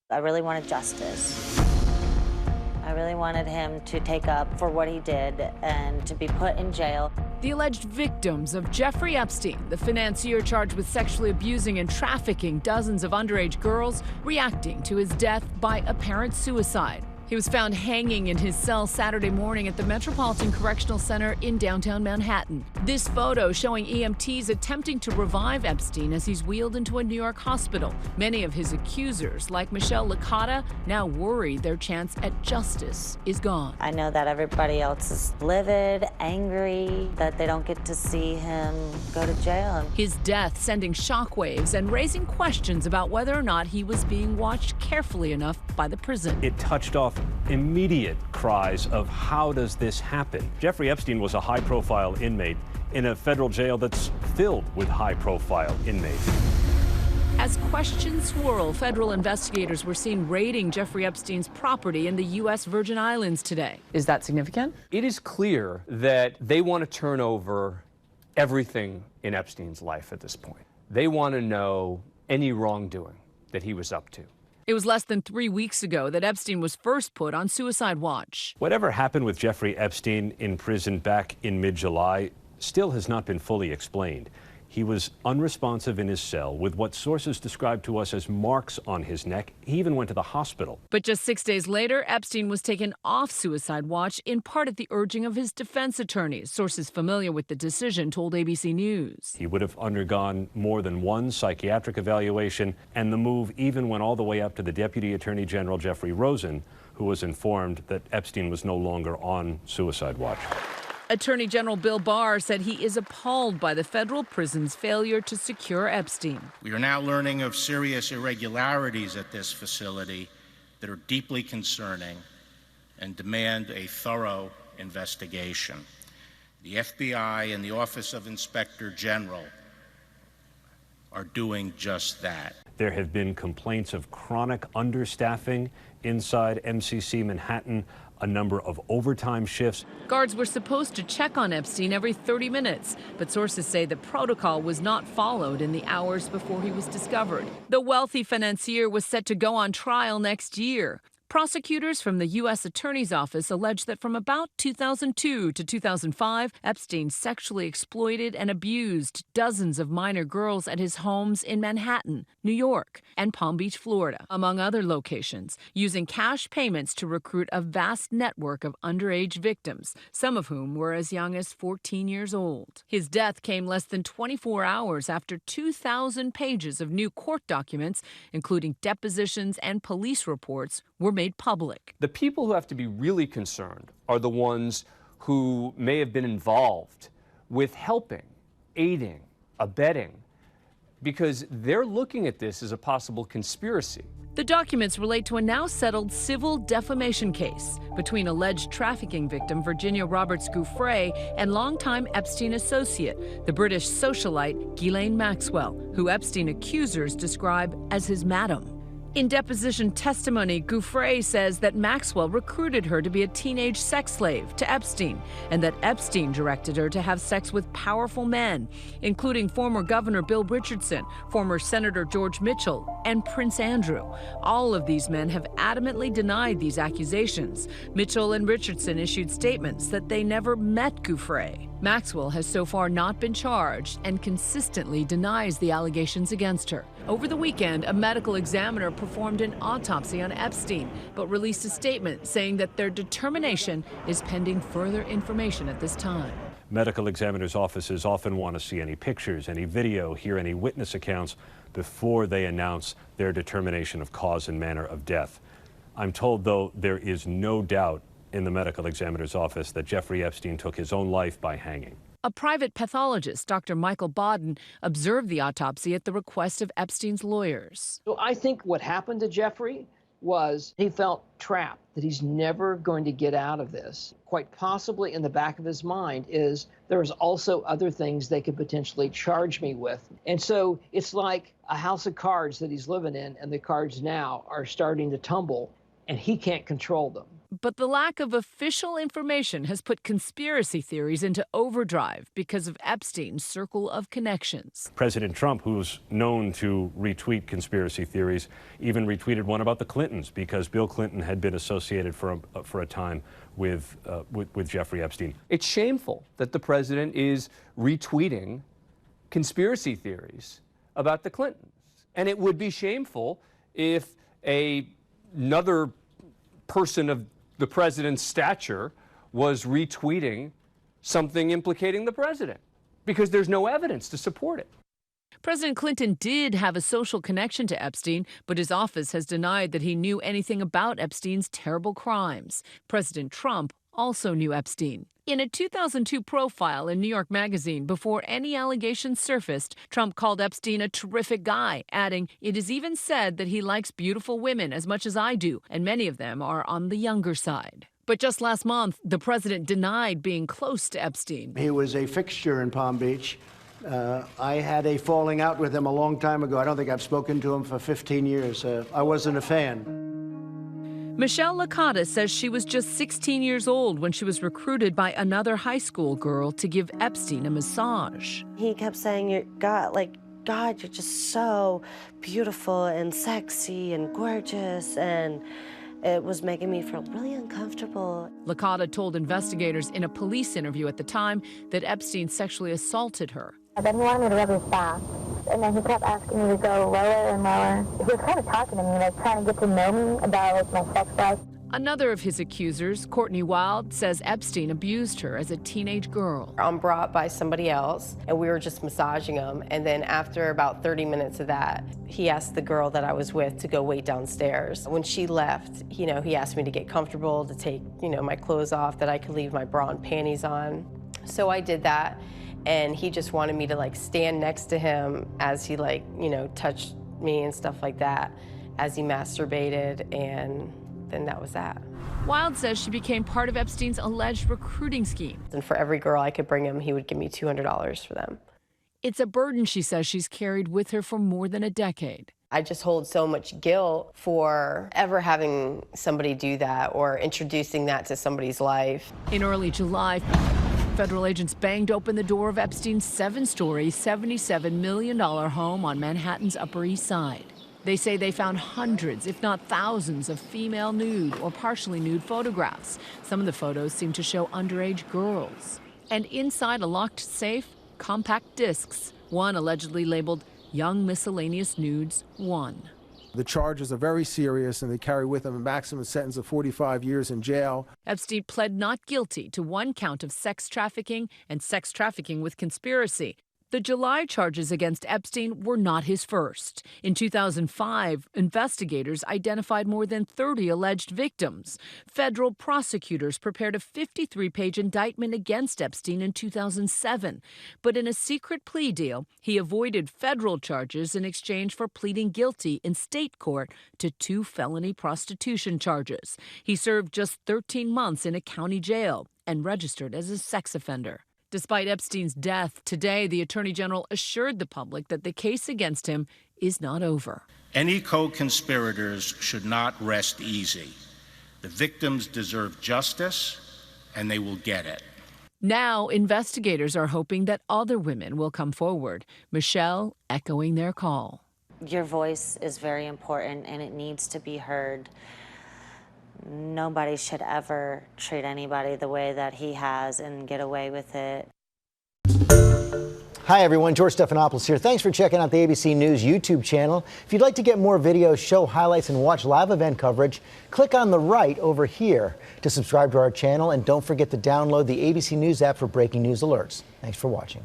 I really wanted justice. I really wanted him to take up for what he did and to be put in jail. The alleged victims of Jeffrey Epstein, the financier charged with sexually abusing and trafficking dozens of underage girls, reacting to his death by apparent suicide. He was found hanging in his cell Saturday morning at the Metropolitan Correctional Center in downtown Manhattan. This photo showing EMTs attempting to revive Epstein as he's wheeled into a New York hospital. Many of his accusers, like Michelle Licata, now worry their chance at justice is gone. I know that everybody else is livid, angry, that they don't get to see him go to jail. His death sending shockwaves and raising questions about whether or not he was being watched carefully enough by the prison. It touched off immediate cries of how does this happen? Jeffrey Epstein was a high-profile inmate in a federal jail that's filled with high-profile inmates. As questions swirl, federal investigators were seen raiding Jeffrey Epstein's property in the U.S. Virgin Islands today. Is that significant? It is clear that they want to turn over everything in Epstein's life at this point. They want to know any wrongdoing that he was up to. It was less than 3 weeks ago that Epstein was first put on suicide watch. Whatever happened with Jeffrey Epstein in prison back in mid-July still has not been fully explained. He was unresponsive in his cell with what sources described to us as marks on his neck. He even went to the hospital. But just 6 days later, Epstein was taken off suicide watch, in part at the urging of his defense attorneys. Sources familiar with the decision told ABC News. He would have undergone more than one psychiatric evaluation, and the move even went all the way up to the Deputy Attorney General Jeffrey Rosen, who was informed that Epstein was no longer on suicide watch. Attorney General Bill Barr said he is appalled by the federal prison's failure to secure Epstein. We are now learning of serious irregularities at this facility that are deeply concerning and demand a thorough investigation. The FBI and the Office of Inspector General are doing just that. There have been complaints of chronic understaffing inside MCC Manhattan, a number of overtime shifts. Guards were supposed to check on Epstein every 30 minutes, but sources say the protocol was not followed in the hours before he was discovered. The wealthy financier was set to go on trial next year. Prosecutors from the U.S. Attorney's Office allege that from about 2002 to 2005, Epstein sexually exploited and abused dozens of minor girls at his homes in Manhattan, New York, and Palm Beach, Florida, among other locations, using cash payments to recruit a vast network of underage victims, some of whom were as young as 14 years old. His death came less than 24 hours after 2,000 pages of new court documents, including depositions and police reports, were made public. The people who have to be really concerned are the ones who may have been involved with helping, aiding, abetting, because they're looking at this as a possible conspiracy. The documents relate to a now settled civil defamation case between alleged trafficking victim Virginia Roberts Gouffre and longtime Epstein associate, the British socialite Ghislaine Maxwell, who Epstein accusers describe as his madam. In deposition testimony, Gouffre says that Maxwell recruited her to be a teenage sex slave to Epstein, and that Epstein directed her to have sex with powerful men, including former Governor Bill Richardson, former Senator George Mitchell, and Prince Andrew. All of these men have adamantly denied these accusations. Mitchell and Richardson issued statements that they never met Gouffre. Maxwell has so far not been charged and consistently denies the allegations against her. Over the weekend, a medical examiner performed an autopsy on Epstein, but released a statement saying that their determination is pending further information at this time. Medical examiners' offices often want to see any pictures, any video, hear any witness accounts before they announce their determination of cause and manner of death. I'm told, though, there is no doubt in the medical examiner's office that Jeffrey Epstein took his own life by hanging. A private pathologist, Dr. Michael Bodden, observed the autopsy at the request of Epstein's lawyers. So I think what happened to Jeffrey was he felt trapped, that he's never going to get out of this. Quite possibly in the back of his mind is there's also other things they could potentially charge me with. And so it's like a house of cards that he's living in, and the cards now are starting to tumble, and he can't control them. But the lack of official information has put conspiracy theories into overdrive because of Epstein's circle of connections. President Trump, who's known to retweet conspiracy theories, even retweeted one about the Clintons because Bill Clinton had been associated for a time with Jeffrey Epstein. It's shameful that the president is retweeting conspiracy theories about the Clintons. And it would be shameful if another person of the president's stature was retweeting something implicating the president, because there's no evidence to support it. President Clinton did have a social connection to Epstein, but his office has denied that he knew anything about Epstein's terrible crimes. President Trump also knew Epstein. In a 2002 profile in New York Magazine, before any allegations surfaced, Trump called Epstein a terrific guy, adding, "It is even said that he likes beautiful women as much as I do, and many of them are on the younger side." But just last month, the president denied being close to Epstein. He was a fixture in Palm Beach. I had a falling out with him a long time ago. I don't think I've spoken to him for 15 years. I wasn't a fan. Michelle Licata says she was just 16 years old when she was recruited by another high school girl to give Epstein a massage. He kept saying, God, you're just so beautiful and sexy and gorgeous, and it was making me feel really uncomfortable. Licata told investigators in a police interview at the time that Epstein sexually assaulted her. Then he wanted me to rub his back, and then he kept asking me to go lower and lower. He was kind of talking to me, trying to get to know me about my sex life. Another of his accusers, Courtney Wild, says Epstein abused her as a teenage girl. I'm brought by somebody else, and we were just massaging him. And then after about 30 minutes of that, he asked the girl that I was with to go wait downstairs. When she left, he asked me to get comfortable, to take, my clothes off, that I could leave my bra and panties on. So I did that, and he just wanted me to stand next to him as he touched me and stuff like that, as he masturbated, and then that was that. Wild says she became part of Epstein's alleged recruiting scheme. And for every girl I could bring him, he would give me $200 for them. It's a burden, she says, she's carried with her for more than a decade. I just hold so much guilt for ever having somebody do that or introducing that to somebody's life. In early July, federal agents banged open the door of Epstein's 7-story, $77 million home on Manhattan's Upper East Side. They say they found hundreds, if not thousands, of female nude or partially nude photographs. Some of the photos seem to show underage girls. And inside a locked safe, compact discs, one allegedly labeled Young Miscellaneous Nudes 1. The charges are very serious, and they carry with them a maximum sentence of 45 years in jail. Epstein pled not guilty to one count of sex trafficking and sex trafficking with conspiracy. The July charges against Epstein were not his first. In 2005, investigators identified more than 30 alleged victims. Federal prosecutors prepared a 53-page indictment against Epstein in 2007. But in a secret plea deal, he avoided federal charges in exchange for pleading guilty in state court to 2 felony prostitution charges. He served just 13 months in a county jail and registered as a sex offender. Despite Epstein's death, today the Attorney General assured the public that the case against him is not over. Any co-conspirators should not rest easy. The victims deserve justice, and they will get it. Now, investigators are hoping that other women will come forward. Michelle echoing their call. Your voice is very important, and it needs to be heard. Nobody should ever treat anybody the way that he has and get away with it. Hi everyone, George Stephanopoulos here. Thanks for checking out the ABC News YouTube channel. If you'd like to get more videos, show highlights, and watch live event coverage, click on the right over here to subscribe to our channel, and don't forget to download the ABC News app for breaking news alerts. Thanks for watching.